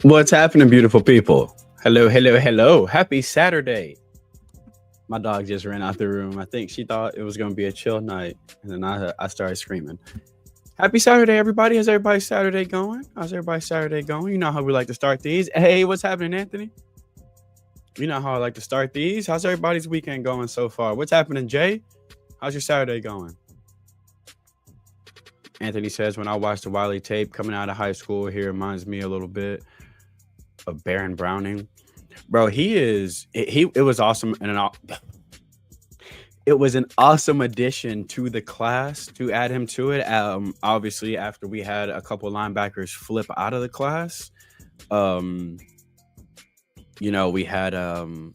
What's happening, beautiful people? Hello, hello, hello. Happy Saturday. My dog just ran out the room. I think she thought it was going to be a chill night. And then I started screaming. Happy Saturday, everybody. How's everybody's Saturday going? How's everybody's Saturday going? You know how we like to start these. Hey, what's happening, Anthony? You know how I like to start these. How's everybody's weekend going so far? What's happening, Jay? How's your Saturday going? Anthony says, when I watch the Wiley tape coming out of high school, he reminds me a little bit of Baron Browning. Bro, it was awesome it was an awesome addition to the class to add him to it. Obviously, after we had a couple linebackers flip out of the class, we had I'm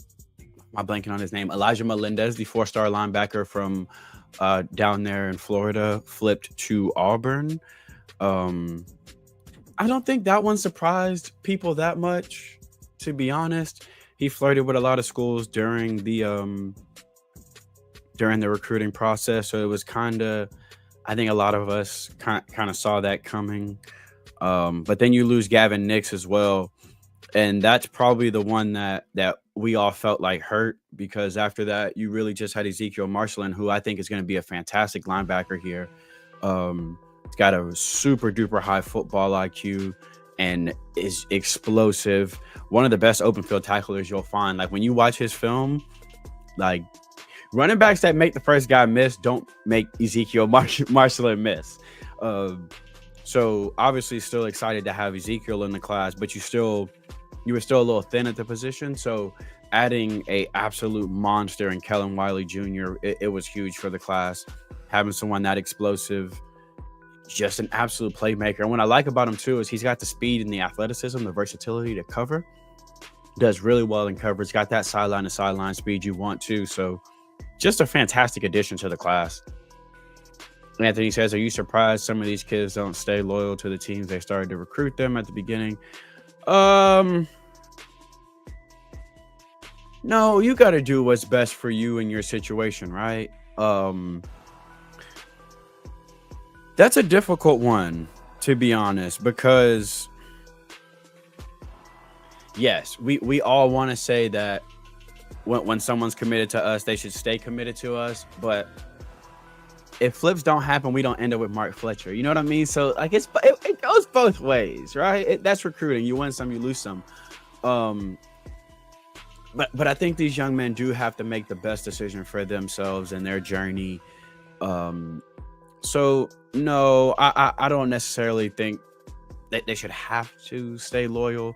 blanking on his name, Elijah Melendez, the 4-star linebacker from down there in Florida, flipped to Auburn. I don't think that one surprised people that much, to be honest. He flirted with a lot of schools during the recruiting process, so it was I think a lot of us kind of saw that coming. But then you lose Gavin Nix as well, and that's probably the one that we all felt like hurt, because after that you really just had Ezekiel Marshall, who I think is going to be a fantastic linebacker here. He's got a super duper high football IQ and is explosive. One of the best open field tacklers you'll find. Like, when you watch his film, like, running backs that make the first guy miss don't make Ezekiel Marshall miss. So obviously still excited to have Ezekiel in the class, but you were still a little thin at the position. So adding a absolute monster in Kellen Wiley Jr., it was huge for the class. Having someone that explosive, just an absolute playmaker. And what I like about him too is he's got the speed and the athleticism, the versatility to cover. Does really well in coverage. Got that sideline to sideline speed you want to. So just a fantastic addition to the class. Anthony says, are you surprised some of these kids don't stay loyal to the teams they started to recruit them at the beginning? No, you got to do what's best for you in your situation, right? That's a difficult one, to be honest, because yes, we all want to say that when someone's committed to us, they should stay committed to us. But if flips don't happen, we don't end up with Mark Fletcher. You know what I mean? So I guess it goes both ways, right? That's recruiting. You win some, you lose some. But I think these young men do have to make the best decision for themselves and their journey. So no, I don't necessarily think that they should have to stay loyal.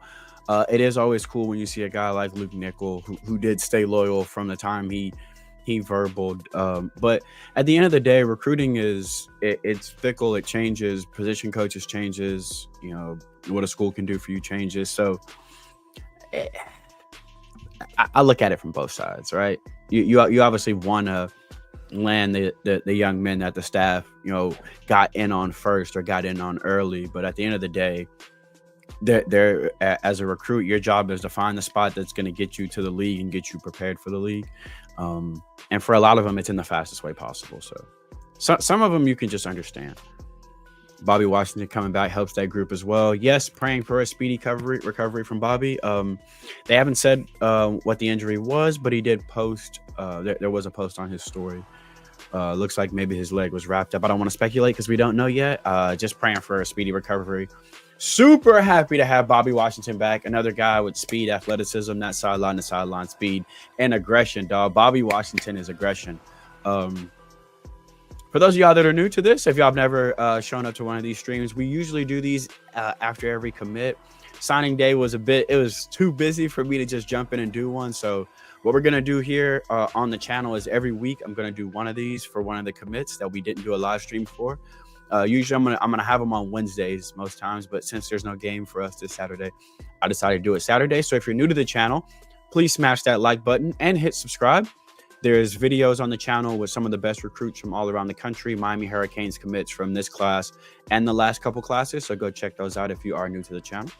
It is always cool when you see a guy like Luke Nickel who did stay loyal from the time he verbaled. But at the end of the day, recruiting it's fickle. It changes. Position coaches changes. You know, what a school can do for you changes. So I look at it from both sides, right? You obviously want to land the young men that the staff, got in on first or got in on early. But at the end of the day, they're as a recruit, your job is to find the spot that's going to get you to the league and get you prepared for the league. And for a lot of them, it's in the fastest way possible. So some of them you can just understand. Bobby Washington coming back helps that group as well. Yes, praying for a speedy recovery from Bobby. They haven't said what the injury was, but he did post. There was a post on his story. Looks like maybe his leg was wrapped up. I don't want to speculate because we don't know yet. Just praying for a speedy recovery. Super happy to have Bobby Washington back. Another guy with speed, athleticism, that sideline to sideline speed, and aggression, dog. Bobby Washington is aggression. For those of y'all that are new to this, if y'all have never shown up to one of these streams, we usually do these after every commit. Signing day was it was too busy for me to just jump in and do one. So what we're going to do here on the channel is every week I'm going to do one of these for one of the commits that we didn't do a live stream for. Usually I'm gonna have them on Wednesdays most times, but since there's no game for us this Saturday, I decided to do it Saturday. So if you're new to the channel, please smash that like button and hit subscribe. There's videos on the channel with some of the best recruits from all around the country, Miami Hurricanes commits from this class and the last couple classes. So go check those out if you are new to the channel.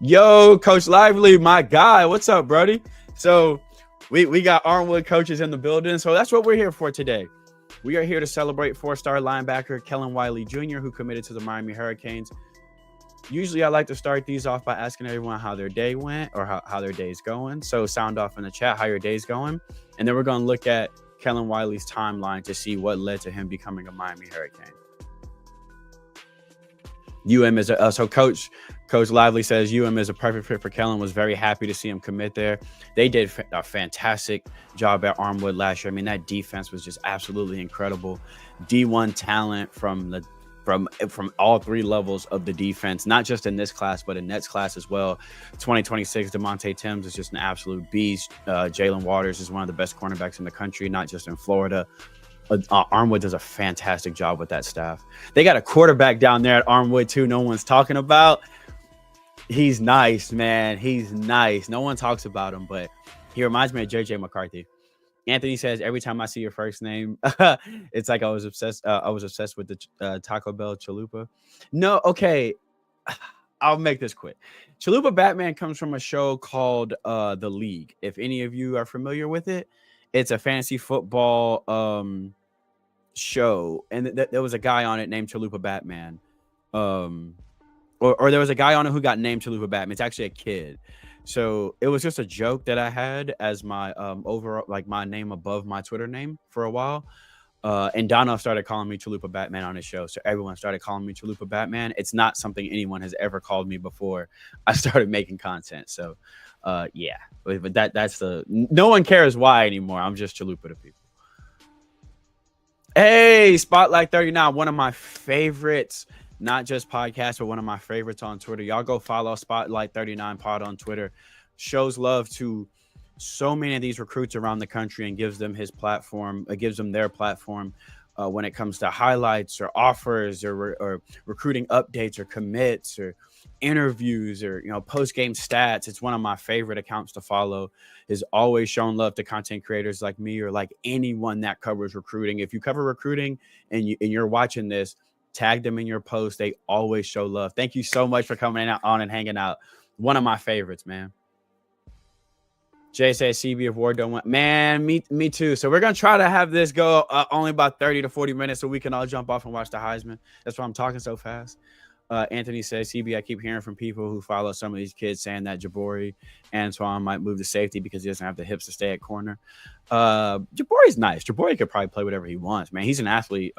Yo, Coach Lively, my guy. What's up, Brody? So we got Armwood coaches in the building. So that's what we're here for today. We are here to celebrate 4-star linebacker Kellen Wiley Jr., who committed to the Miami Hurricanes. Usually I like to start these off by asking everyone how their day went or how their day's going. So sound off in the chat how your day's going. And then we're going to look at Kellen Wiley's timeline to see what led to him becoming a Miami Hurricane. is so Coach Lively says is a perfect fit for Kellen. Was very happy to see him commit there. They did a fantastic job at Armwood last year. I mean, that defense was just absolutely incredible. D1 talent from all three levels of the defense, not just in this class, but in next class as well. 2026, DeMonte Timms is just an absolute beast. Jalen Waters is one of the best cornerbacks in the country, not just in Florida. Armwood does a fantastic job with that staff. They got a quarterback down there at Armwood too. No one's talking about. He's nice, man. He's nice. No one talks about him, but he reminds me of JJ McCarthy. Anthony says, every time I see your first name, it's like I was obsessed with the Taco Bell Chalupa. No, okay. I'll make this quick. Chalupa Batman comes from a show called The League. If any of you are familiar with it, it's a fantasy football show. And there was a guy on it named Chalupa Batman. Or there was a guy on it who got named Chalupa Batman. It's actually a kid. So it was just a joke that I had as my overall, like my name above my Twitter name for a while. And Dono started calling me Chalupa Batman on his show. So everyone started calling me Chalupa Batman. It's not something anyone has ever called me before I started making content. So yeah, but that's no one cares why anymore. I'm just Chalupa to people. Hey, Spotlight 39, one of my favorites. Not just podcasts, but one of my favorites on Twitter. Y'all go follow Spotlight 39 Pod on Twitter. Shows love to so many of these recruits around the country and gives them his platform, gives them their platform when it comes to highlights or offers or recruiting updates or commits or interviews or post-game stats. It's one of my favorite accounts to follow. Is always shown love to content creators like me or like anyone that covers recruiting. If you cover recruiting and you're watching this, tag them in your post. They always show love. Thank you so much for coming on and hanging out. One of my favorites, man. Jay says CB if Ward don't want. Man, me too. So we're going to try to have this go only about 30 to 40 minutes so we can all jump off and watch the Heisman. That's why I'm talking so fast. Anthony says, CB, I keep hearing from people who follow some of these kids saying that Jabari Antoine might move to safety because he doesn't have the hips to stay at corner. Jabari's nice. Jabari could probably play whatever he wants, man. He's an athlete.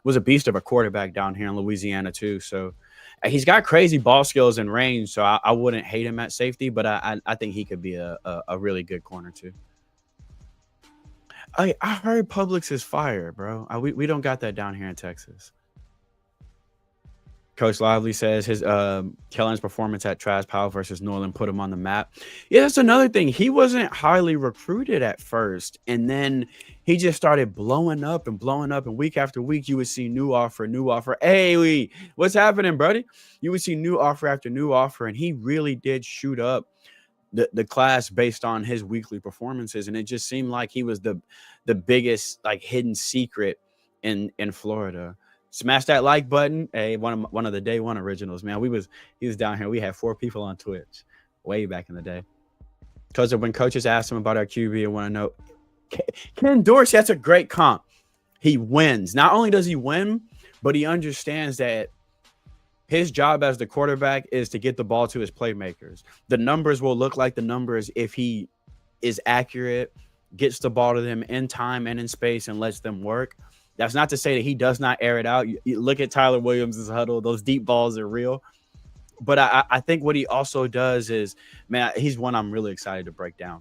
Was a beast of a quarterback down here in Louisiana too. So he's got crazy ball skills and range. So I wouldn't hate him at safety, but I think he could be a really good corner too. I heard Publix is fire, bro. We don't got that down here in Texas. Coach Lively says his Kellen's performance at Trash Powell versus Norland put him on the map. Yeah, that's another thing. He wasn't highly recruited at first, and then he just started blowing up. And week after week, you would see new offer. Hey, what's happening, buddy? You would see new offer after new offer, and he really did shoot up the class based on his weekly performances. And it just seemed like he was the biggest like hidden secret in Florida. Smash that like button. Hey, one of the day one originals, man. He was down here. We had 4 people on Twitch way back in the day. Because when coaches asked him about our QB and want to know, Ken Dorsey, that's a great comp. He wins. Not only does he win, but he understands that his job as the quarterback is to get the ball to his playmakers. The numbers will look like the numbers if he is accurate, gets the ball to them in time and in space, and lets them work. That's not to say that he does not air it out. You look at Tyler Williams' huddle. Those deep balls are real. But I think what he also does is, man, he's one I'm really excited to break down,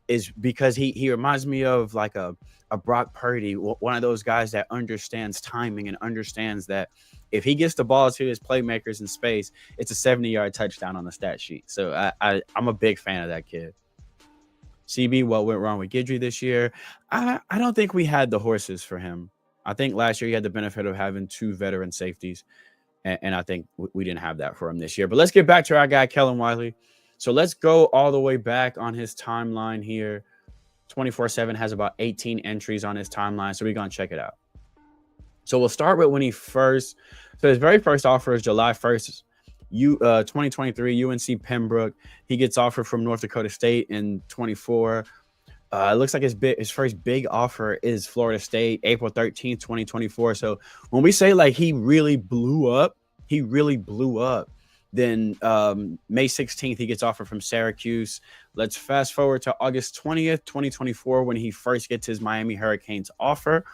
is because he reminds me of like a Brock Purdy, one of those guys that understands timing and understands that if he gets the ball to his playmakers in space, it's a 70-yard touchdown on the stat sheet. So I'm a big fan of that kid. CB, what went wrong with Guidry this year? I don't think we had the horses for him. I think last year he had the benefit of having 2 veteran safeties, and I think we didn't have that for him this year. But let's get back to our guy, Kellen Wiley. So let's go all the way back on his timeline here. 24/7 has about 18 entries on his timeline, so we're going to check it out. So we'll start with when his very first offer is July 1st, 2023, UNC Pembroke. He gets offered from North Dakota State in 24. It looks like his first big offer is Florida State, April 13th, 2024. So when we say like he really blew up, Then May 16th, he gets offered from Syracuse. Let's fast forward to August 20th, 2024, when he first gets his Miami Hurricanes offer.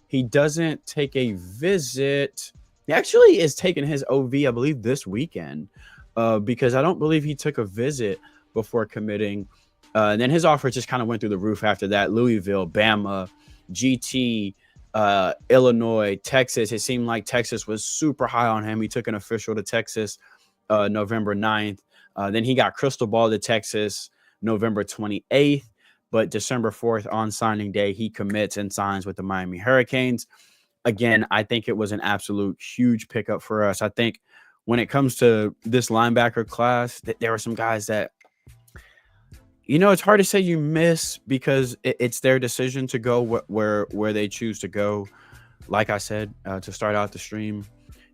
He doesn't take a visit. He actually is taking his OV, I believe, this weekend, because I don't believe he took a visit before committing. And then his offer just kind of went through the roof after that. Louisville, Bama, GT, Illinois, Texas. It seemed like Texas was super high on him. He took an official to Texas November 9th. Then he got crystal ball to Texas November 28th. But December 4th on signing day, he commits and signs with the Miami Hurricanes. Again, I think it was an absolute huge pickup for us. I think when it comes to this linebacker class, there were some guys that, it's hard to say you miss because it's their decision to go where they choose to go. Like I said, to start out the stream,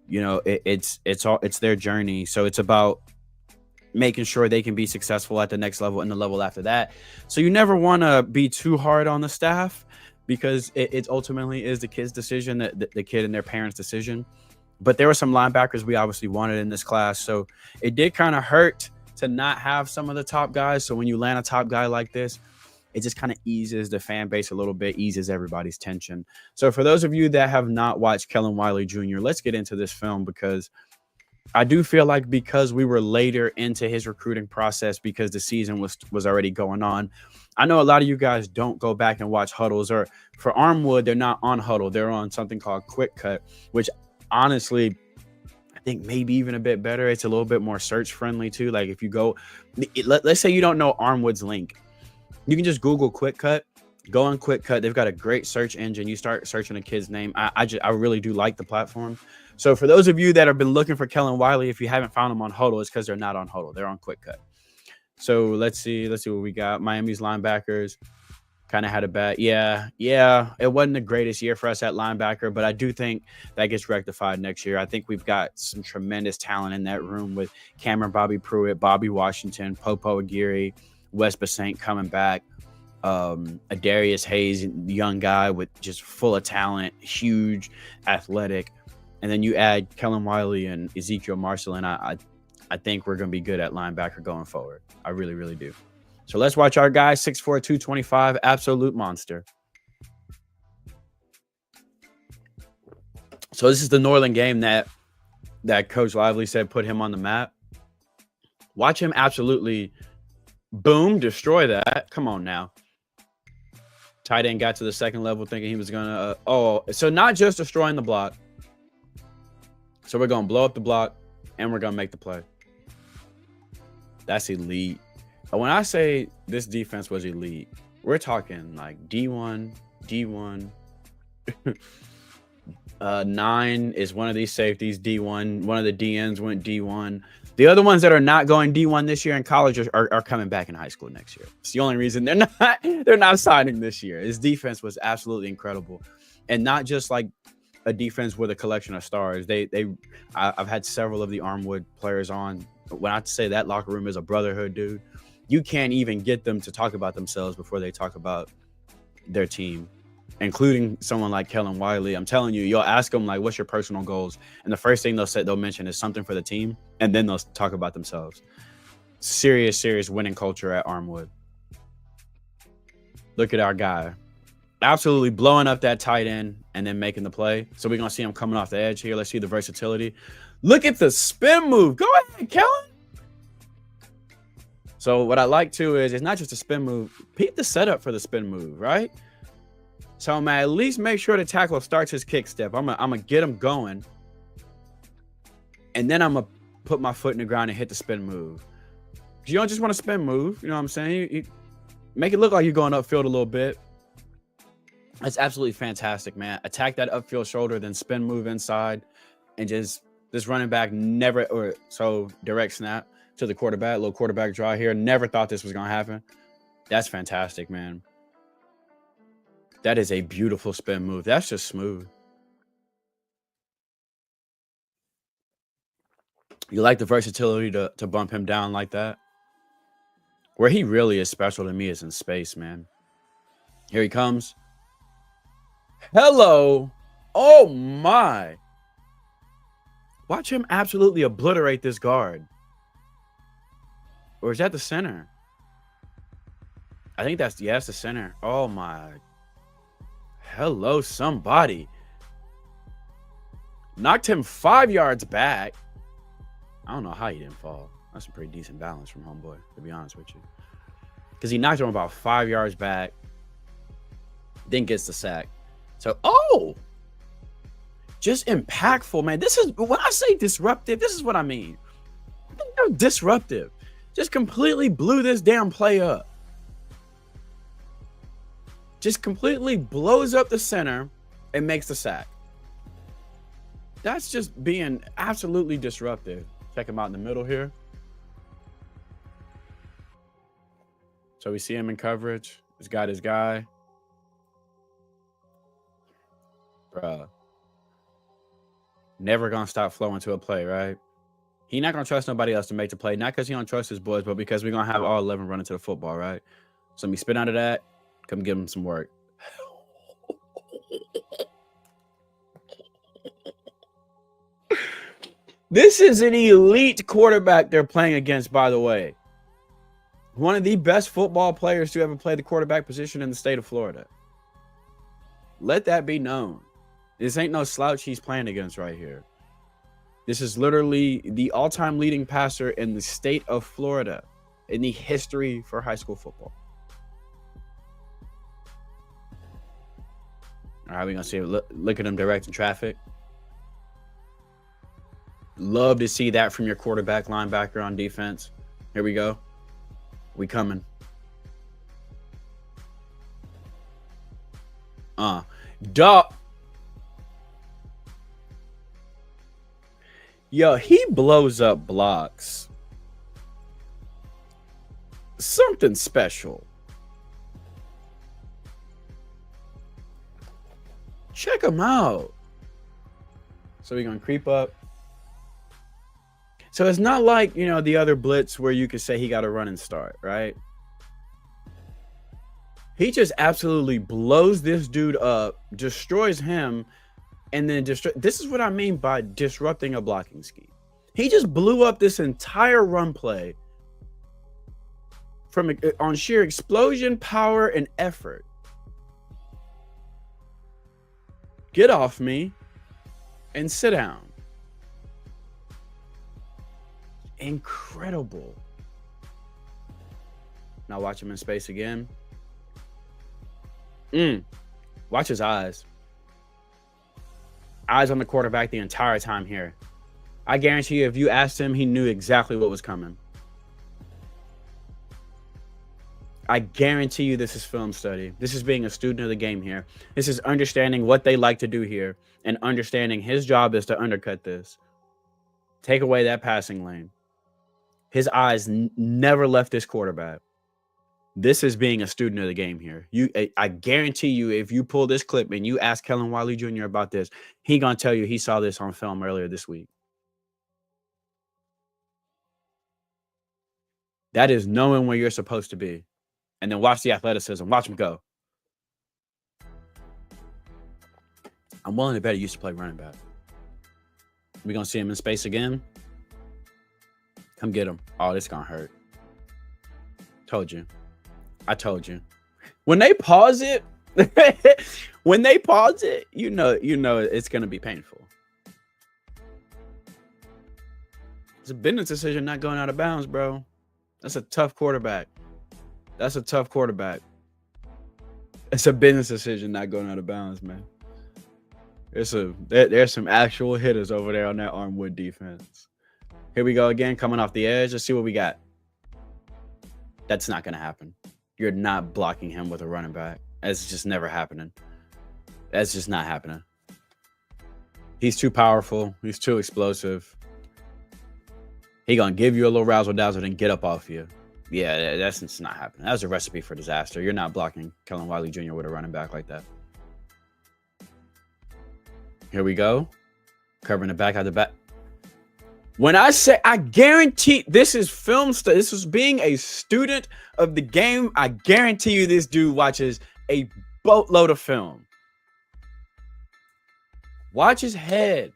it's their journey. So it's about making sure they can be successful at the next level and the level after that. So you never want to be too hard on the staff because it ultimately is the kid's decision, the kid and their parents' decision. But there were some linebackers we obviously wanted in this class. So it did kind of hurt to not have some of the top guys. So when you land a top guy like this, it just kind of eases the fan base a little bit, eases everybody's tension. So for those of you that have not watched Kellen Wiley Jr., let's get into this film because I do feel like because we were later into his recruiting process because the season was already going on. I know a lot of you guys don't go back and watch huddles, or for Armwood, they're not on huddle. They're on something called Quick Cut, which honestly, I think maybe even a bit better. It's a little bit more search friendly too. Like if you go, let's say you don't know Armwood's link. You can just Google Quick Cut, go on Quick Cut. They've got a great search engine. You start searching a kid's name. I really do like the platform. So for those of you that have been looking for Kellen Wiley, if you haven't found them on Huddle, it's because they're not on Huddle. They're on Quick Cut. So let's see what we got. Miami's linebackers kind of had a bad. Yeah. It wasn't the greatest year for us at linebacker, but I do think that gets rectified next year. I think we've got some tremendous talent in that room with Cameron Bobby Pruitt, Bobby Washington, Popo Aguirre, Wes Basant coming back. Adarius Hayes, young guy with just full of talent, huge, athletic. And then you add Kellen Wiley and Ezekiel Marcelin. I think we're going to be good at linebacker going forward. I really, really do. So let's watch our guy, 6'4", 225, absolute monster. So this is the Norland game that Coach Lively said put him on the map. Watch him absolutely, boom, destroy that. Come on now. Tight end got to the second level thinking he was going to, so not just destroying the block. So we're going to blow up the block, and we're going to make the play. That's elite. And when I say this defense was elite, we're talking like D1, D1. 9 is one of these safeties, D1. One of the DNs went D1. The other ones that are not going D1 this year in college are coming back in high school next year. It's the only reason they're not signing this year. His defense was absolutely incredible. And not just like a defense with a collection of stars. I've had several of the Armwood players on. When I say that locker room is a brotherhood, dude, you can't even get them to talk about themselves before they talk about their team, including someone like Kellen Wiley. I'm telling you, you'll ask them like, what's your personal goals? And the first thing they'll mention is something for the team. And then they'll talk about themselves. Serious winning culture at Armwood. Look at our guy. Absolutely blowing up that tight end and then making the play. So we're going to see him coming off the edge here. Let's see the versatility. Look at the spin move. Go ahead, Kellen. So what I like too is it's not just a spin move. Peep the setup for the spin move, right? So I'm at least make sure the tackle starts his kick step. I'm going to get him going. And then I'm going to put my foot in the ground and hit the spin move. You don't just want to spin move. You know what I'm saying? You make it look like you're going upfield a little bit. That's absolutely fantastic, man. Attack that upfield shoulder, then spin move inside, and just this running back direct snap to the quarterback, little quarterback draw here. Never thought this was going to happen. That's fantastic, man. That is a beautiful spin move. That's just smooth. You like the versatility to bump him down like that? Where he really is special to me is in space, man. Here he comes. Hello. Oh, my. Watch him absolutely obliterate this guard. Or is that the center? I think that's the center. Oh my. Hello, somebody. Knocked him 5 yards back. I don't know how he didn't fall. That's a pretty decent balance from homeboy, to be honest with you. Because he knocked him about 5 yards back. Then gets the sack. So, just impactful, man. This is, when I say disruptive, this is what I mean. They're disruptive. Just completely blew this damn play up. Just completely blows up the center and makes the sack. That's just being absolutely disruptive. Check him out in the middle here. So we see him in coverage. He's got his guy. Bruh. Never gonna stop flowing to a play, right? He not gonna trust nobody else to make the play. Not because he don't trust his boys, but because we're gonna have all 11 running to the football, right? So let me spit out of that. Come give him some work. This is an elite quarterback they're playing against, by the way. One of the best football players to ever play the quarterback position in the state of Florida. Let that be known. This ain't no slouch he's playing against right here. This is literally the all-time leading passer in the state of Florida in the history for high school football. All right, we're going to see. Look at him directing traffic. Love to see that from your quarterback linebacker on defense. Here we go. We coming. Duh. Yo, he blows up blocks. Something special. Check him out. So we're going to creep up. So it's not like, you know, the other blitz where you could say he got a run and start, right? He just absolutely blows this dude up, destroys him, and then this is what I mean by disrupting a blocking scheme. He just blew up this entire run play on sheer explosion, power, and effort. Get off me and sit down. Incredible. Now watch him in space again. Watch his eyes. Eyes on the quarterback the entire time here. I guarantee you, if you asked him, he knew exactly what was coming. I guarantee you this is film study. This is being a student of the game here. This is understanding what they like to do here and understanding his job is to undercut this. Take away that passing lane. His eyes never left this quarterback. This is being a student of the game here. I guarantee you, if you pull this clip and you ask Kellen Wiley Jr. about this, he gonna tell you he saw this on film earlier this week. That is knowing where you're supposed to be. And then watch the athleticism. Watch him go. I'm willing to bet he used to play running back. We're gonna see him in space again. Come get him. Oh, this gonna hurt. Told you. I told you. When they pause it, you know it's gonna be painful. It's a business decision not going out of bounds, bro. That's a tough quarterback. That's a tough quarterback. It's a business decision not going out of bounds, man. There's some actual hitters over there on that Armwood defense. Here we go again, coming off the edge. Let's see what we got. That's not going to happen. You're not blocking him with a running back. That's just never happening. That's just not happening. He's too powerful. He's too explosive. He going to give you a little razzle-dazzle and get up off you. Yeah, that's just not happening. That's a recipe for disaster. You're not blocking Kellen Wiley Jr. with a running back like that. Here we go. Covering the back out the back. When I say, I guarantee this is film study. This is being a student of the game. I guarantee you this dude watches a boatload of film. Watch his head.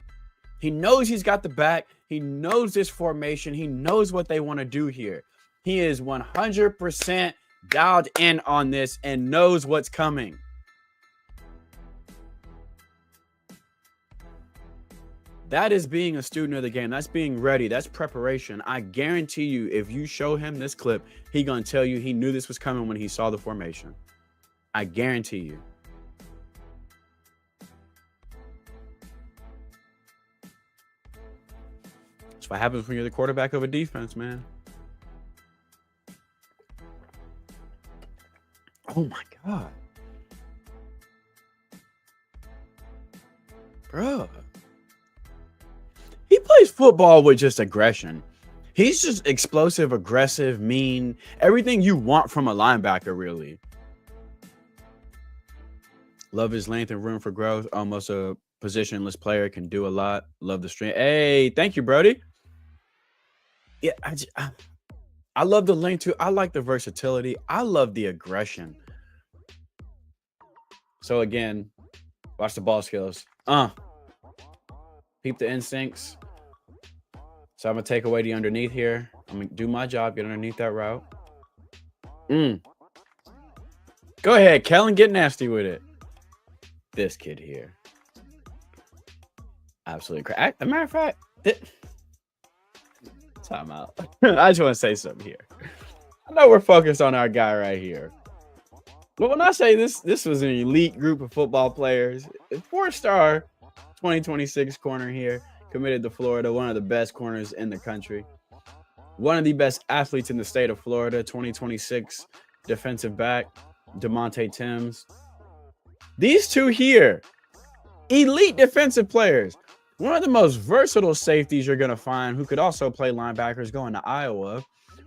He knows he's got the back. He knows this formation. He knows what they want to do here. He is 100% dialed in on this and knows what's coming. That is being a student of the game. That's being ready. That's preparation. I guarantee you, if you show him this clip, he gonna tell you he knew this was coming when he saw the formation. I guarantee you. That's what happens when you're the quarterback of a defense, man. Oh my God. Bro. He plays football with just aggression. He's just explosive, aggressive, mean, everything you want from a linebacker, really. Love his length and room for growth. Almost a positionless player, can do a lot. Love the strength. Hey, thank you, Brody. Yeah, I love the length too. I like the versatility. I love the aggression. So again, watch the ball skills. Peep the instincts. So I'm going to take away the underneath here. I'm going to do my job, get underneath that route. Go ahead, Kellen, get nasty with it. This kid here. Absolutely crazy. As a matter of fact, time out. I just want to say something here. I know we're focused on our guy right here. But when I say this was an elite group of football players, 4-star 2026 corner here, committed to Florida, one of the best corners in the country, one of the best athletes in the state of Florida, 2026 defensive back, DeMonte Timms. These two here, elite defensive players, one of the most versatile safeties you're going to find who could also play linebackers going to Iowa.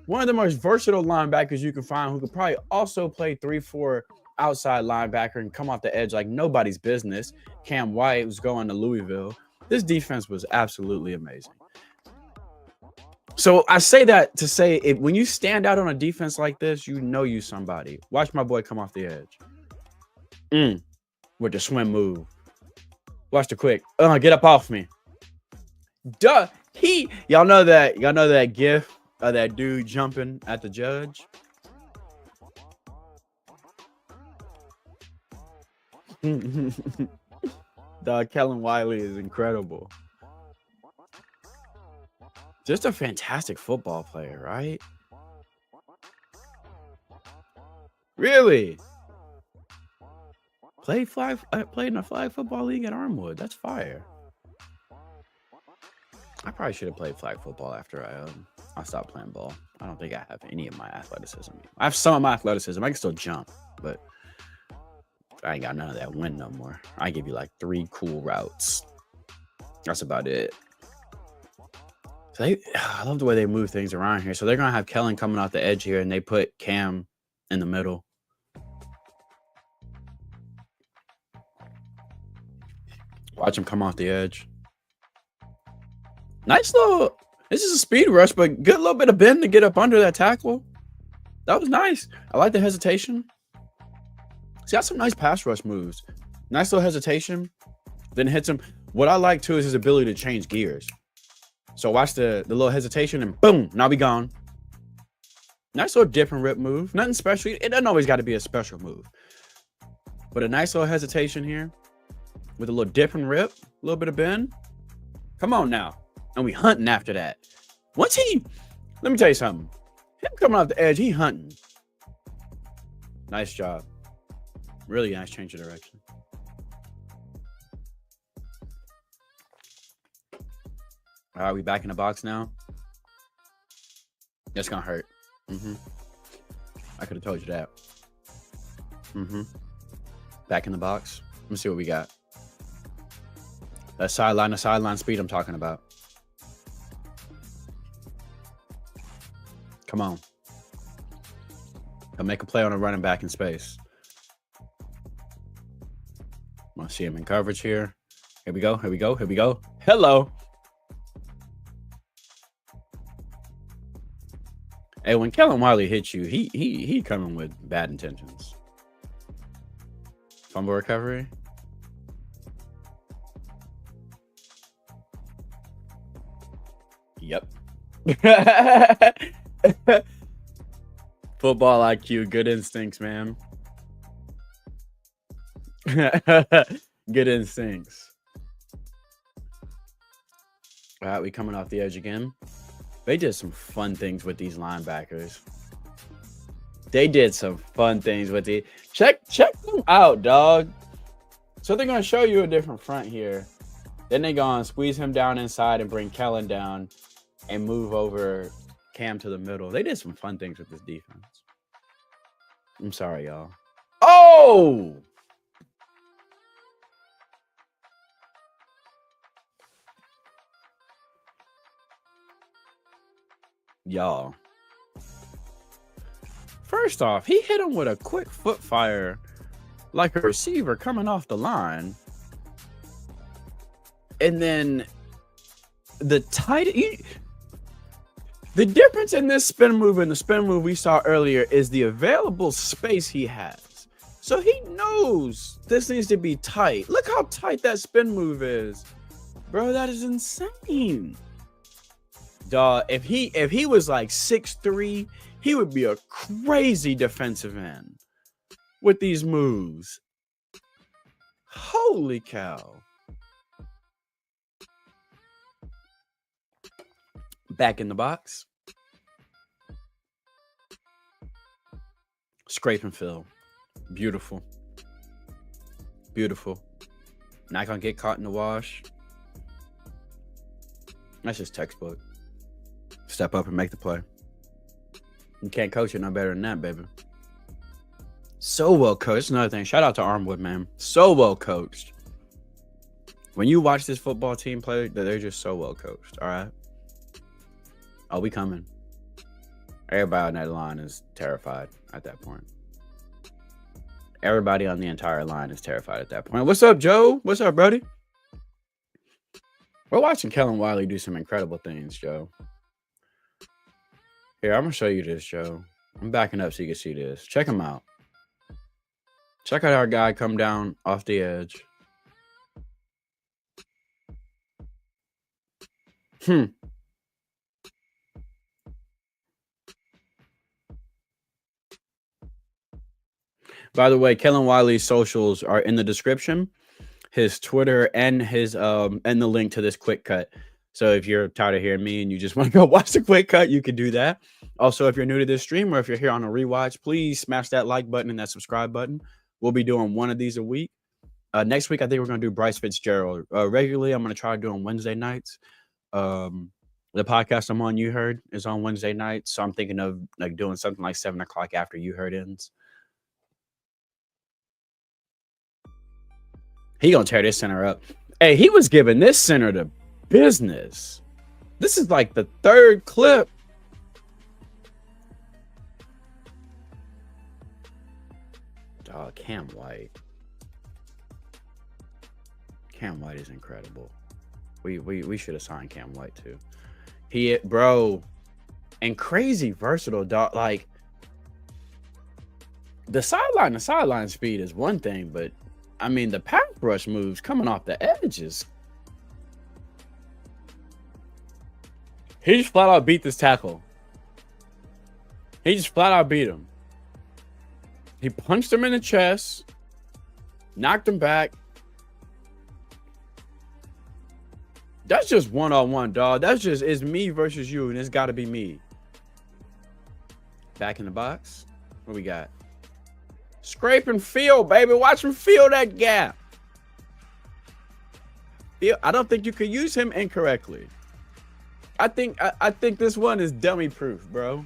One of the most versatile linebackers you can find who could probably also play 3-4 outside linebacker and come off the edge like nobody's business. Cam White was going to Louisville. This defense was absolutely amazing. So I say that to say, when you stand out on a defense like this, you know you somebody. Watch my boy come off the edge. With the swim move. Watch the quick. Get up off me. Duh. Y'all know that gif of that dude jumping at the judge? Dog, Kellen Wiley is incredible. Just a fantastic football player, right? Really? Played in a flag football league at Armwood. That's fire. I probably should have played flag football after I stopped playing ball. I don't think I have any of my athleticism. I have some of my athleticism. I can still jump, but I ain't got none of that wind no more. I give you like 3 cool routes. That's about it. So I love the way they move things around here. So they're gonna have Kellen coming off the edge here, and they put Cam in the middle. Watch him come off the edge. Nice little. This is a speed rush, but good little bit of bend to get up under that tackle. That was nice. I like the hesitation. He's got some nice pass rush moves. Nice little hesitation. Then hits him. What I like too is his ability to change gears. So watch the little hesitation and boom, now be gone. Nice little dip and rip move. Nothing special. It doesn't always got to be a special move. But a nice little hesitation here with a little dip and rip, a little bit of bend. Come on now. And we hunting after that. Let me tell you something. Him coming off the edge, he hunting. Nice job. Really nice change of direction. All right, we back in the box now. That's gonna hurt. I could have told you that. Back in the box. Let me see what we got. That sideline, the sideline speed I'm talking about. Come on. I'll make a play on a running back in space. Want to see him in coverage here. Here we go. Here we go. Here we go. Hello. Hey, when Kellen Wiley hits you, he coming with bad intentions. Fumble recovery. Yep. Football IQ, good instincts, man. Good instincts. All right, we coming off the edge again. They did some fun things with these linebackers. They did some fun things with the check them out, dog. So they're gonna show you a different front here. Then they're gonna squeeze him down inside and bring Kellen down and move over Cam to the middle. They did some fun things with this defense. I'm sorry, y'all. Oh! Y'all. First off, he hit him with a quick foot fire like a receiver coming off the line. And then the difference in this spin move and the spin move we saw earlier is the available space he has. So he knows this needs to be tight. Look how tight that spin move is. Bro, that is insane. Dog, if he was like 6'3", he would be a crazy defensive end with these moves. Holy cow. Back in the box. Scrape and fill. Beautiful. Beautiful. Not gonna get caught in the wash. That's just textbook. Step up and make the play. You can't coach it no better than that, baby. So well coached. Another thing. Shout out to Armwood, man. So well coached. When you watch this football team play, they're just so well coached. All right. Oh, we coming. Everybody on that line is terrified at that point. Everybody on the entire line is terrified at that point. What's up, Joe? What's up, buddy? We're watching Kellen Wiley do some incredible things, Joe. Here, I'm going to show you this, Joe. I'm backing up so you can see this. Check him out. Check out our guy come down off the edge. By the way, Kellen Wiley's socials are in the description. His Twitter and his and the link to this quick cut. So if you're tired of hearing me and you just want to go watch the quick cut, you can do that. Also, if you're new to this stream or if you're here on a rewatch, please smash that like button and that subscribe button. We'll be doing one of these a week. Next week, I think we're going to do Bryce Fitzgerald. Regularly, I'm going to try to do on Wednesday nights. The podcast I'm on, You Heard, is on Wednesday nights. So I'm thinking of like doing something like 7 o'clock after You Heard ends. He going to tear this center up. Hey, he was giving this center the business. This is like the third clip. Dog, Cam White. Cam White is incredible. We should have signed Cam White too. Bro, and crazy versatile, dog. Like the sideline speed is one thing, but I mean the pass rush moves coming off the edges. He just flat out beat this tackle. He just flat out beat him. He punched him in the chest, knocked him back. That's just one-on-one, dog. That's just, it's me versus you, and it's got to be me. Back in the box. What we got? Scrape and feel, baby. Watch him feel that gap. I don't think you could use him incorrectly. I think this one is dummy proof, bro.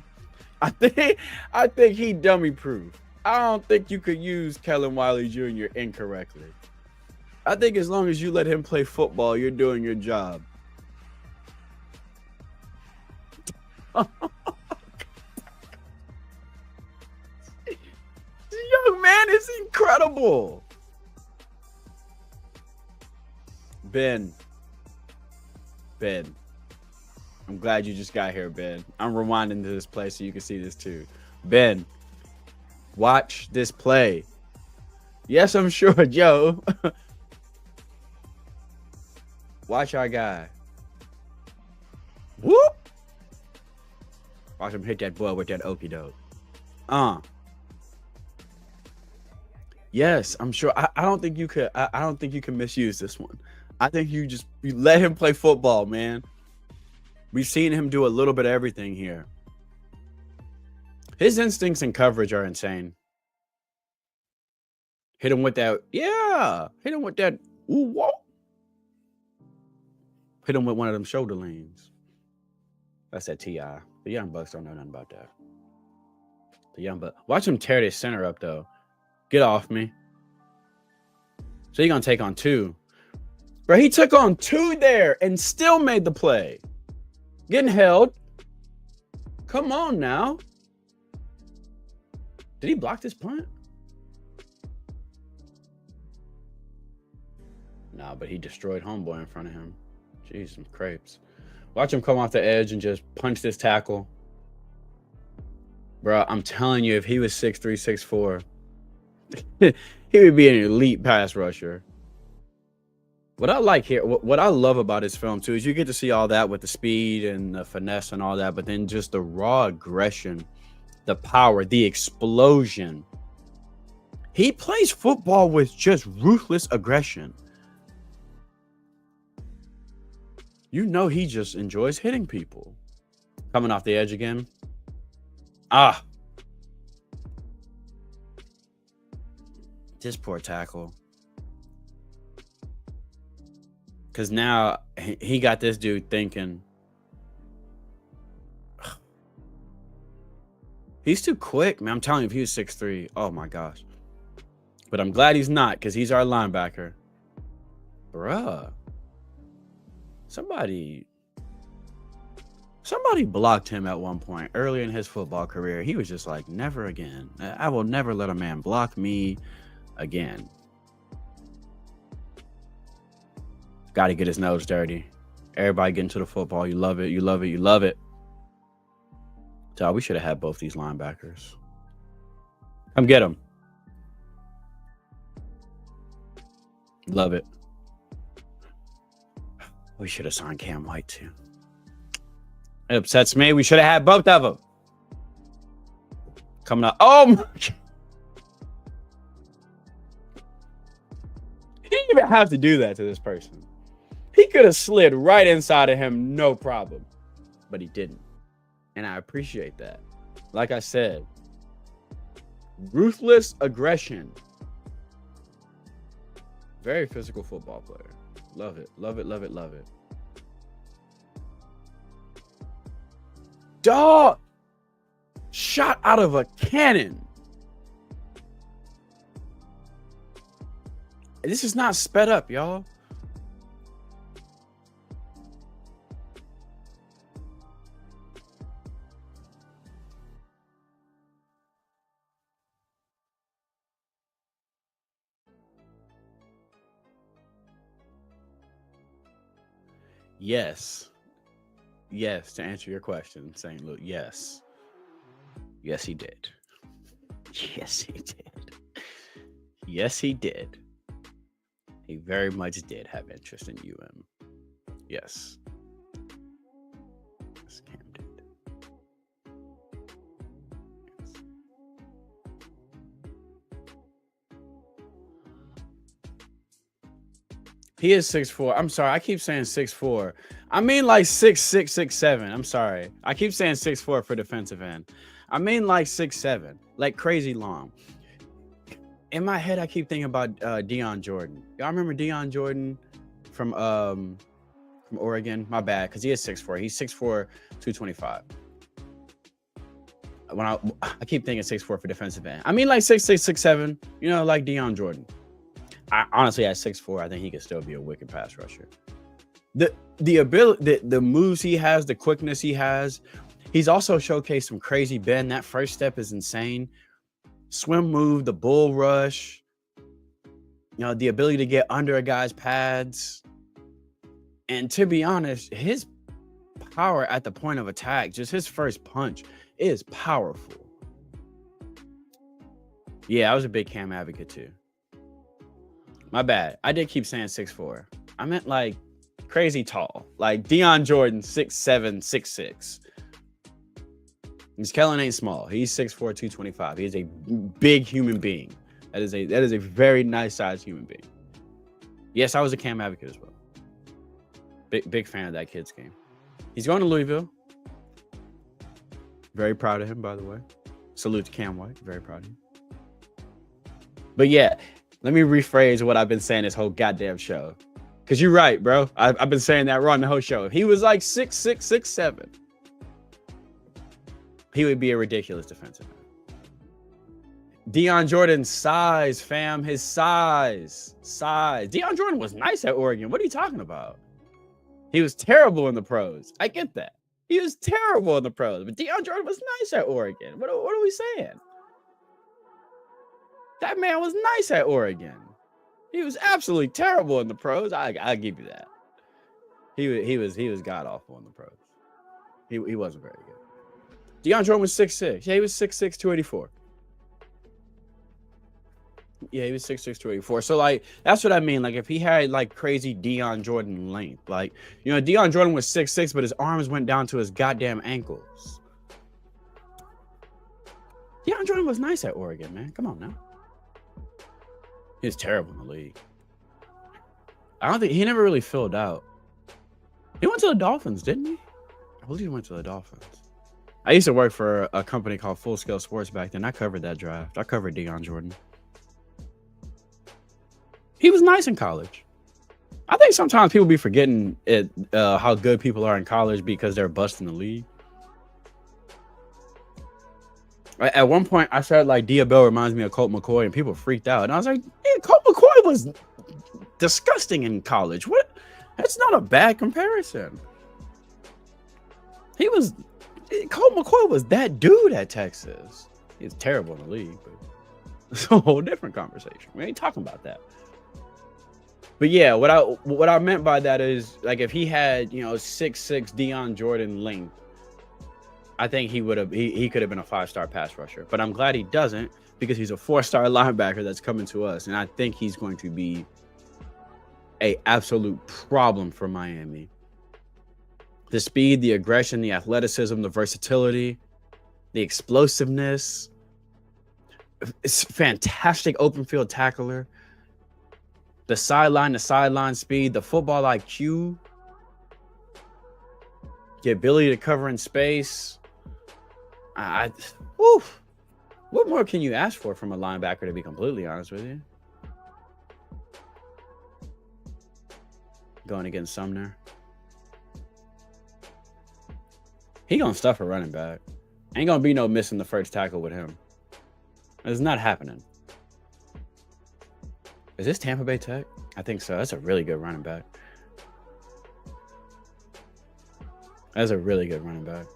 I think he dummy proof. I don't think you could use Kellen Wiley Jr. incorrectly. I think as long as you let him play football, you're doing your job. This young man is incredible. Ben. I'm glad you just got here, Ben. I'm rewinding to this play so you can see this too. Ben, watch this play. Yes, I'm sure, Joe. Watch our guy. Whoop. Watch him hit that boy with that okie doke. Uh yes, I'm sure. I don't think you could. I don't think you can misuse this one. I think you let him play football, man. We've seen him do a little bit of everything here. His instincts and coverage are insane. Hit him with that. Yeah. Hit him with that. Ooh, whoa. Hit him with one of them shoulder leans. That's that T.I. The Young Bucks don't know nothing about that. The Young Bucks. Watch him tear this center up, though. Get off me. So you're going to take on 2. Bro, he took on 2 there and still made the play. Getting held. Come on now. Did he block this punt? Nah, but he destroyed homeboy in front of him. Jeez, some crepes. Watch him come off the edge and just punch this tackle. Bro, I'm telling you, if he was 6'3", 6'4", he would be an elite pass rusher. What I like here, what I love about this film too, is you get to see all that with the speed and the finesse and all that, but then just the raw aggression, the power, the explosion. He plays football with just ruthless aggression. You know he just enjoys hitting people. Coming off the edge again. This poor tackle. Because now he got this dude thinking. He's too quick, man. I'm telling you, if he was 6'3", oh my gosh. But I'm glad he's not, because he's our linebacker. Bruh. Somebody blocked him at one point early in his football career. He was just like, never again. I will never let a man block me again. Got to get his nose dirty. Everybody get into the football. You love it. You love it. You love it. So we should have had both these linebackers. Come get them. Love it. We should have signed Cam White too. It upsets me. We should have had both of them. Coming up. Oh my God. He didn't even have to do that to this person. He could have slid right inside of him, no problem. But he didn't. And I appreciate that. Like I said, ruthless aggression. Very physical football player. Love it. Love it. Love it. Love it. Dog! Shot out of a cannon. This is not sped up, y'all. Yes. Yes, to answer your question, St. Luke, yes. Yes, he did. Yes, he did. Yes, he did. He very much did have interest in UM. Yes. Yes, Cam did. Yes. He is 6'4". I'm sorry. I keep saying 6'4". I mean like 6'6", 6'7". I'm sorry. I keep saying 6'4" for defensive end. I mean like 6'7", like crazy long. In my head, I keep thinking about Deion Jordan. Y'all remember Deion Jordan from Oregon? My bad, because he is 6'4". He's 6'4", 225. When I keep thinking 6'4" for defensive end. I mean like 6'6", 6'7", you know, like Deion Jordan. I honestly, at 6'4", I think he could still be a wicked pass rusher. The ability, the moves he has, the quickness he has. He's also showcased some crazy bend. That first step is insane. Swim move, the bull rush. You know, the ability to get under a guy's pads. And to be honest, his power at the point of attack, just his first punch, is powerful. Yeah, I was a big Cam advocate too. My bad. I did keep saying 6'4". I meant like crazy tall. Like Deion Jordan, 6'7", 6'6". Because Kellen ain't small. He's 6'4", 225. He is a big human being. That is a very nice sized human being. Yes, I was a Cam advocate as well. Big fan of that kid's game. He's going to Louisville. Very proud of him, by the way. Salute to Cam White. Very proud of him. But yeah, let me rephrase what I've been saying this whole goddamn show. Because you're right, bro. I've been saying that wrong the whole show. If he was like 6'6", 6'7", he would be a ridiculous defensive end. Deion Jordan's size, fam. His size. Deion Jordan was nice at Oregon. What are you talking about? He was terrible in the pros. I get that. He was terrible in the pros. But Deion Jordan was nice at Oregon. What are we saying? That man was nice at Oregon. He was absolutely terrible in the pros. I give you that. He was god awful in the pros. He wasn't very good. Deion Jordan was 6'6". Yeah, he was 6'6", 284. Yeah, he was 6'6", 284. So like that's what I mean. Like if he had like crazy Deion Jordan length, like Deion Jordan was 6'6", but his arms went down to his goddamn ankles. Deion Jordan was nice at Oregon, man. Come on now. He was terrible in the league. I don't think he never really filled out. He went to the Dolphins, didn't he? I believe he went to the Dolphins. I used to work for a company called Full Scale Sports back then. I covered that draft. I covered Deion Jordan. He was nice in college. I think sometimes people be forgetting how good people are in college because they're busting the league. At one point, I said like Diabell reminds me of Colt McCoy, and people freaked out. And I was like, yeah, Colt McCoy was disgusting in college. What? That's not a bad comparison. Colt McCoy was that dude at Texas. He was terrible in the league, but it's a whole different conversation. We ain't talking about that. But yeah, what I meant by that is like if he had 6'6" Deion Jordan length, I think he could have been a 5-star pass rusher. But I'm glad he doesn't, because he's a 4-star linebacker that's coming to us, and I think he's going to be a absolute problem for Miami. The speed, the aggression, the athleticism, the versatility, the explosiveness. It's fantastic open field tackler. The sideline speed, the football IQ, the ability to cover in space. What more can you ask for from a linebacker, to be completely honest with you? Going against Sumner. He gonna stuff a running back. Ain't gonna be no missing the first tackle with him. It's not happening. Is this Tampa Bay Tech? I think so. That's a really good running back. That's a really good running back.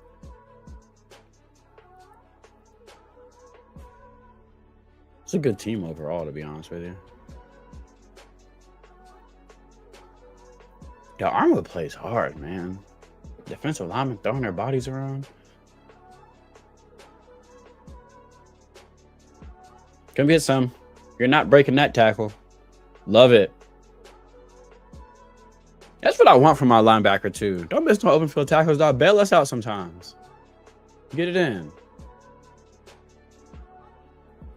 It's a good team overall, to be honest with you. The Armwood plays hard, man. Defensive linemen throwing their bodies around. Come get some. You're not breaking that tackle. Love it. That's what I want from my linebacker, too. Don't miss no open field tackles, dog. Bail us out sometimes. Get it in.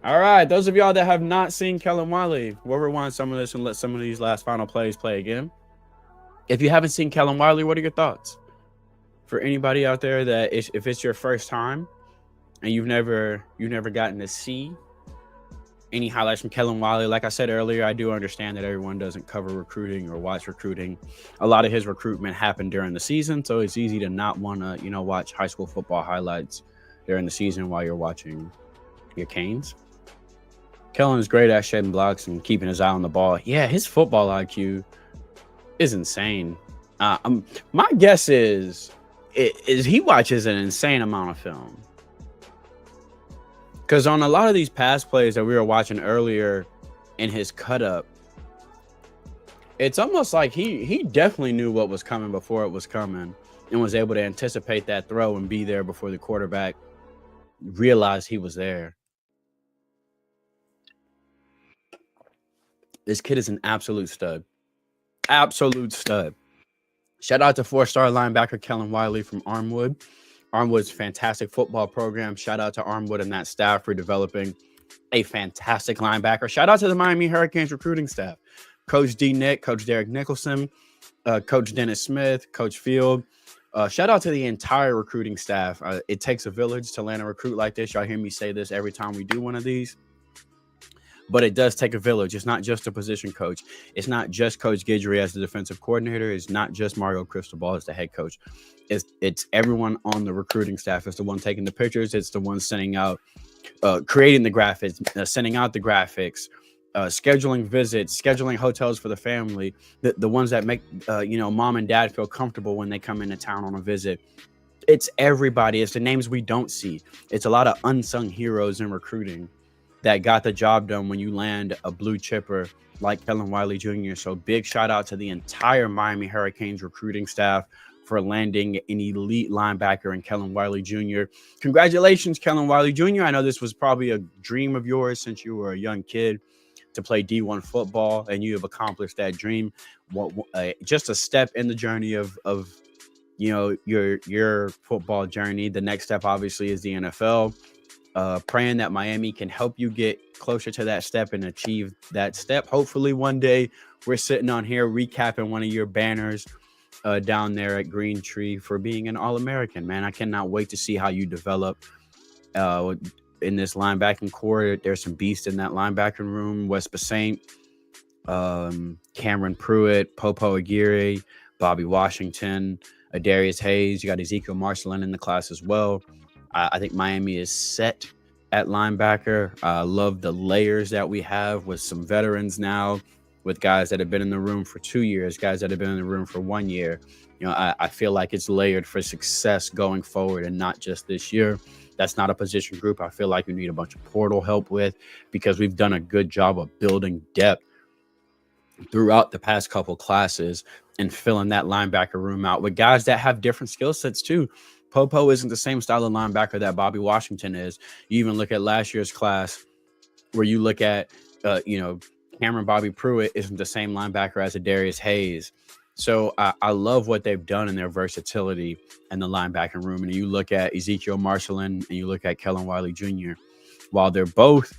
All right. Those of y'all that have not seen Kellen Wiley, we'll rewind some of this and let some of these last final plays play again. If you haven't seen Kellen Wiley, what are your thoughts? For anybody out there that if it's your first time and you've never gotten to see any highlights from Kellen Wiley, like I said earlier, I do understand that everyone doesn't cover recruiting or watch recruiting. A lot of his recruitment happened during the season, so it's easy to not want to, watch high school football highlights during the season while you're watching your Canes. Kellen is great at shedding blocks and keeping his eye on the ball. Yeah, his football IQ is insane. My guess is he watches an insane amount of film. Because on a lot of these pass plays that we were watching earlier in his cut up, it's almost like he definitely knew what was coming before it was coming and was able to anticipate that throw and be there before the quarterback realized he was there. This kid is an absolute stud. Absolute stud. Shout out to 4-star linebacker Kellen Wiley from Armwood. Armwood's fantastic football program. Shout out to Armwood and that staff for developing a fantastic linebacker. Shout out to the Miami Hurricanes recruiting staff. Coach D. Nick, Coach Derek Nicholson, Coach Dennis Smith, Coach Field. Shout out to the entire recruiting staff. It takes a village to land a recruit like this. Y'all hear me say this every time we do one of these. But it does take a village. It's not just a position coach. It's not just Coach Guidry as the defensive coordinator. It's not just Mario Cristobal as the head coach. It's everyone on the recruiting staff. It's the one taking the pictures. It's the one sending out, creating the graphics, sending out the graphics, scheduling visits, scheduling hotels for the family, the ones that make mom and dad feel comfortable when they come into town on a visit. It's everybody. It's the names we don't see. It's a lot of unsung heroes in recruiting that got the job done when you land a blue chipper like Kellen Wiley Jr. So big shout out to the entire Miami Hurricanes recruiting staff for landing an elite linebacker in Kellen Wiley Jr. Congratulations, Kellen Wiley Jr. I know this was probably a dream of yours since you were a young kid to play D1 football, and you have accomplished that dream. Just a step in the journey of your football journey. The next step obviously is the NFL. Praying that Miami can help you get closer to that step and achieve that step. Hopefully one day we're sitting on here recapping one of your banners down there at Green Tree for being an All-American, man. I cannot wait to see how you develop in this linebacking core. There's some beasts in that linebacking room. Wes Basaint, Cameron Pruitt, Popo Aguirre, Bobby Washington, Adarius Hayes. You got Ezekiel Marcelin in the class as well. I think Miami is set at linebacker. I love the layers that we have with some veterans now, with guys that have been in the room for 2 years, guys that have been in the room for 1 year. I feel like it's layered for success going forward and not just this year. That's not a position group I feel like we need a bunch of portal help with, because we've done a good job of building depth throughout the past couple classes and filling that linebacker room out with guys that have different skill sets too. Popo isn't the same style of linebacker that Bobby Washington is. You even look at last year's class where you look at, Cameron Bobby Pruitt isn't the same linebacker as Adarius Hayes. So I love what they've done in their versatility in the linebacking room. And you look at Ezekiel Marcelin and you look at Kellen Wiley Jr. While they're both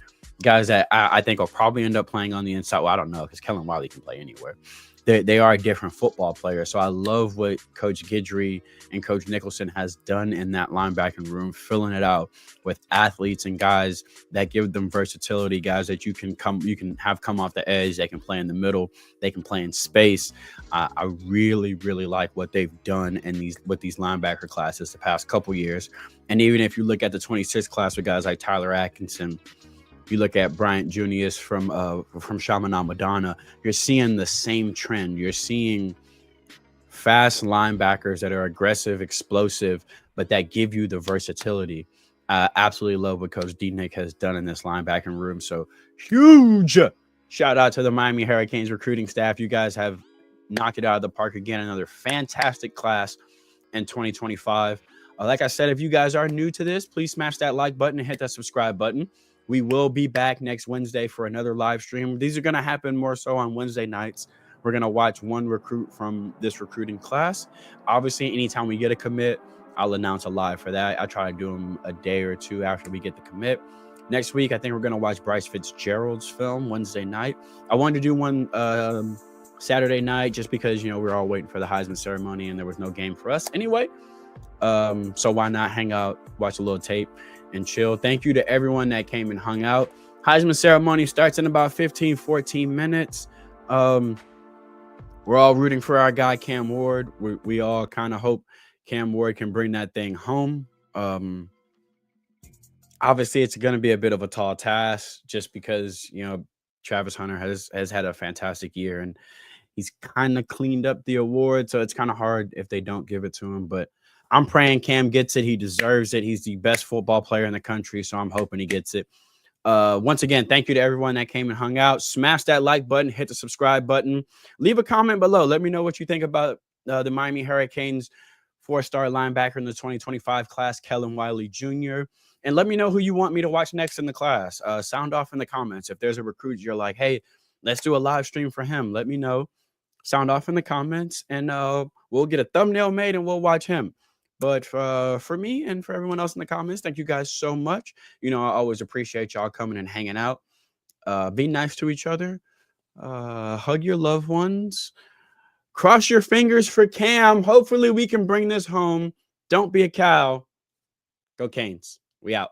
guys that I think will probably end up playing on the inside. Well, I don't know, because Kellen Wiley can play anywhere. They are a different football player. So I love what Coach Guidry and Coach Nicholson has done in that linebacking room, filling it out with athletes and guys that give them versatility, guys that you can have come off the edge. They can play in the middle. They can play in space. I really, really like what they've done with these linebacker classes the past couple years. And even if you look at the 26th class with guys like Tyler Atkinson, you look at Bryant Junius from Chaminade Madonna, you're seeing the same trend. You're seeing fast linebackers that are aggressive, explosive, but that give you the versatility. I absolutely love what Coach D. Nick has done in this linebacking room. So huge shout out to the Miami Hurricanes recruiting staff. You guys have knocked it out of the park again. Another fantastic class in 2025. Like I said, if you guys are new to this, please smash that like button and hit that subscribe button. We will be back next Wednesday for another live stream. These are going to happen more so on Wednesday nights. We're going to watch one recruit from this recruiting class. Obviously, anytime we get a commit, I'll announce a live for that. I try to do them a day or two after we get the commit. Next week, I think we're going to watch Bryce Fitzgerald's film Wednesday night. I wanted to do one Saturday night just because, we're all waiting for the Heisman ceremony and there was no game for us anyway. So why not hang out, watch a little tape, and chill. Thank you to everyone that came and hung out. Heisman ceremony starts in about 15-14 minutes. We're all rooting for our guy Cam Ward. We all kind of hope Cam Ward can bring that thing home. Obviously, it's going to be a bit of a tall task just because, Travis Hunter has had a fantastic year and he's kind of cleaned up the award. So it's kind of hard if they don't give it to him. But I'm praying Cam gets it. He deserves it. He's the best football player in the country, so I'm hoping he gets it. Once again, thank you to everyone that came and hung out. Smash that like button, hit the subscribe button. Leave a comment below. Let me know what you think about the Miami Hurricanes 4-star linebacker in the 2025 class, Kellen Wiley Jr. And let me know who you want me to watch next in the class. Sound off in the comments. If there's a recruit you're like, hey, let's do a live stream for him, let me know. Sound off in the comments, and we'll get a thumbnail made and we'll watch him. But for me and for everyone else in the comments, thank you guys so much. I always appreciate y'all coming and hanging out. Be nice to each other. Hug your loved ones. Cross your fingers for Cam. Hopefully, we can bring this home. Don't be a cow. Go Canes. We out.